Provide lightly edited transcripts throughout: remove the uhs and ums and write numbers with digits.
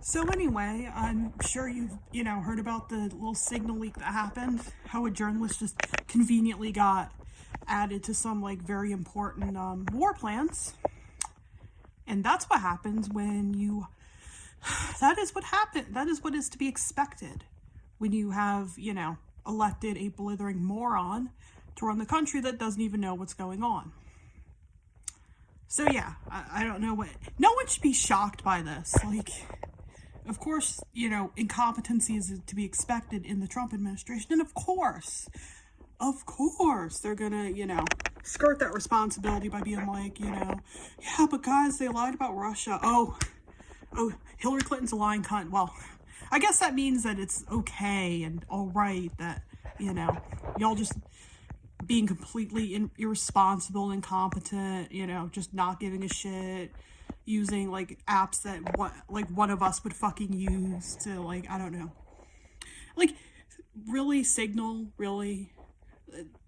So anyway, I'm sure you've, heard about the little signal leak that happened, how a journalist just conveniently got added to some, like, very important war plans. And that's what happens when you, that is what happened, that is what is to be expected when you have, elected a blithering moron to run the country that doesn't even know what's going on. So yeah, I don't know what, no one should be shocked by this. Like, of course, incompetency is to be expected in the Trump administration. And of course, they're gonna, skirt that responsibility by being like, yeah, but guys, they lied about Russia. Oh, Hillary Clinton's a lying cunt. Well, I guess that means that it's okay and all right that, y'all just being completely irresponsible, incompetent, just not giving a shit, using, like, apps that one of us would fucking use to, like, I don't know. Like, really, Signal? Really?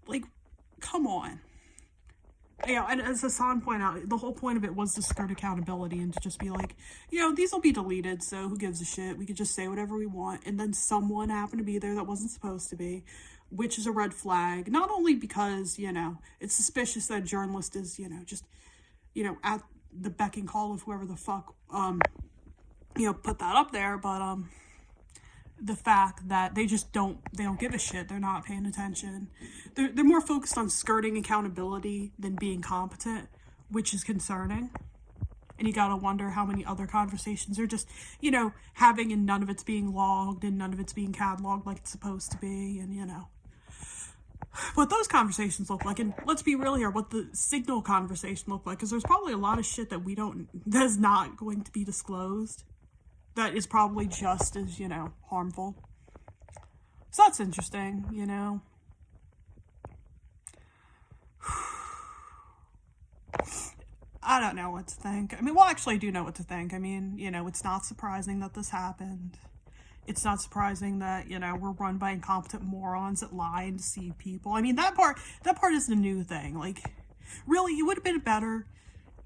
Like, come on. Yeah, and as Hassan pointed out, the whole point of it was to skirt accountability and to just be like, these will be deleted, so who gives a shit? We could just say whatever we want. And then someone happened to be there that wasn't supposed to be, which is a red flag. Not only because, it's suspicious that a journalist is, just, at the beck and call of whoever the fuck, put that up there, but, the fact that they don't give a shit. They're not paying attention. They're more focused on skirting accountability than being competent, which is concerning. And you gotta wonder how many other conversations are just, having, and none of it's being logged and none of it's being cataloged like it's supposed to be, and, what those conversations look like. And let's be real here, what the Signal conversation looked like, because there's probably a lot of shit that that is not going to be disclosed, that is probably just as, harmful. So that's interesting, I don't know what to think. I mean, well, actually, I do know what to think. I mean, it's not surprising that this happened. It's not surprising that, we're run by incompetent morons that lie and deceive people. I mean, that part isn't a new thing. Like, really, it would have been a better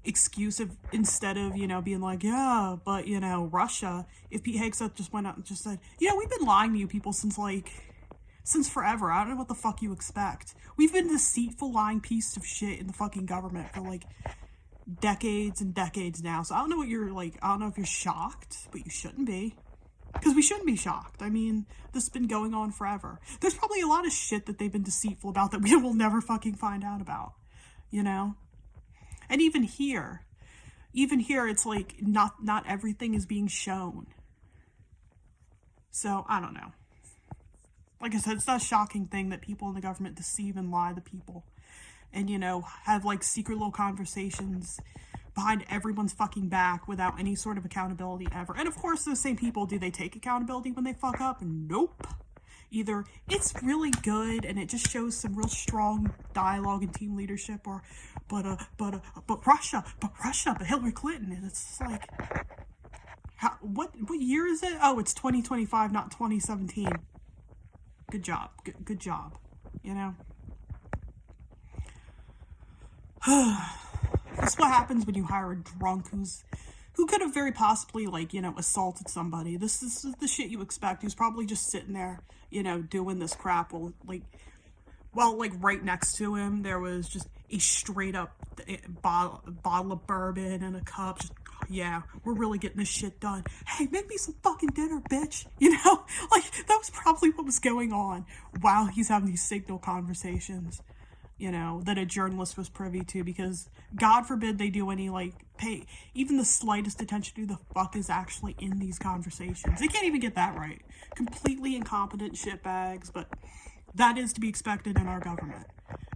excuse if, instead of, being like, yeah, but, Russia, if Pete Hegseth just went out and just said, we've been lying to you people since forever. I don't know what the fuck you expect. We've been deceitful, lying piece of shit in the fucking government for, like, decades and decades now. So I don't know what you're, like, I don't know if you're shocked, but you shouldn't be. Because we shouldn't be shocked. I mean, this has been going on forever. There's probably a lot of shit that they've been deceitful about that we will never fucking find out about, And even here, it's like not everything is being shown. So, I don't know. Like I said, it's not a shocking thing that people in the government deceive and lie to people. And, have, like, secret little conversations behind everyone's fucking back without any sort of accountability ever. And, of course, those same people, do they take accountability when they fuck up? Nope. Either it's really good and it just shows some real strong dialogue and team leadership, or but Russia, but Hillary Clinton, and it's just like, what year is it? Oh, it's 2025, not 2017. Good job, good job. That's what happens when you hire a drunk who could have very possibly, like, assaulted somebody. This is the shit you expect. He was probably just sitting there, doing this crap while right next to him, there was just a straight up bottle of bourbon and a cup. Just, yeah, we're really getting this shit done. Hey, make me some fucking dinner, bitch. Like, that was probably what was going on while he's having these Signal conversations, that a journalist was privy to, because God forbid they do any, like, pay even the slightest attention to who the fuck is actually in these conversations. They can't even get that right. Completely incompetent shitbags, but that is to be expected in our government.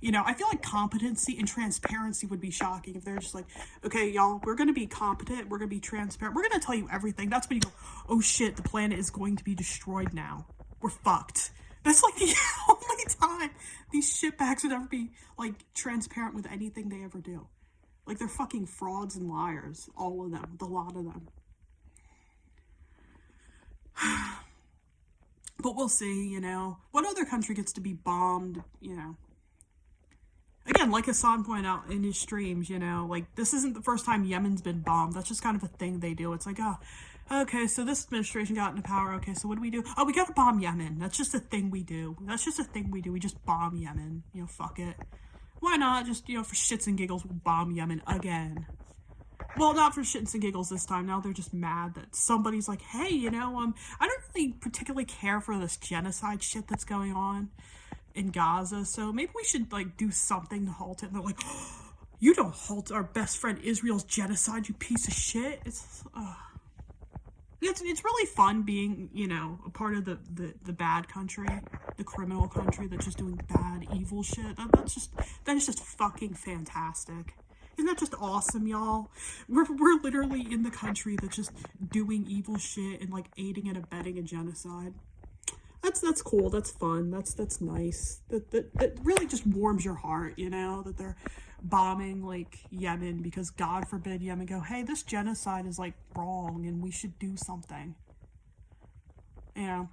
I feel like competency and transparency would be shocking if they're just like, okay, y'all, we're going to be competent, we're going to be transparent, we're going to tell you everything. That's when you go, oh shit, the planet is going to be destroyed now. We're fucked. That's, like, the only time these shitbags would ever be, like, transparent with anything they ever do. Like, they're fucking frauds and liars. All of them. The lot of them. But we'll see, What other country gets to be bombed, again, like Hassan pointed out in his streams, you know, like, this isn't the first time Yemen's been bombed. That's just kind of a thing they do. It's like, oh, okay, so this administration got into power. Okay, so what do we do? Oh, we gotta bomb Yemen. That's just a thing we do. That's just a thing we do. We just bomb Yemen. You know, fuck it. Why not? Just, you know, for shits and giggles, we'll bomb Yemen again. Well, not for shits and giggles this time. Now they're just mad that somebody's like, hey, you know, I don't really particularly care for this genocide shit that's going on in Gaza, so maybe we should, like, do something to halt it. And they're like, oh, you don't halt our best friend Israel's genocide, you piece of shit. It's really fun being, you know, a part of the bad country, the criminal country that's just doing bad, evil shit. That is just fucking fantastic. Isn't that just awesome, y'all? We're literally in the country that's just doing evil shit and, like, aiding and abetting a genocide. That's cool. That's fun. That's nice. That really just warms your heart, you know, that they're bombing, like, Yemen because, God forbid, Yemen go, hey, this genocide is, like, wrong and we should do something. You know,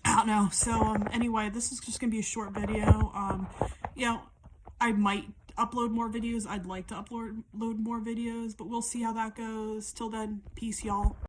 I don't know. So, anyway, this is just gonna be a short video. You know, I might upload more videos. I'd like to upload more videos, but we'll see how that goes. Till then, peace, y'all.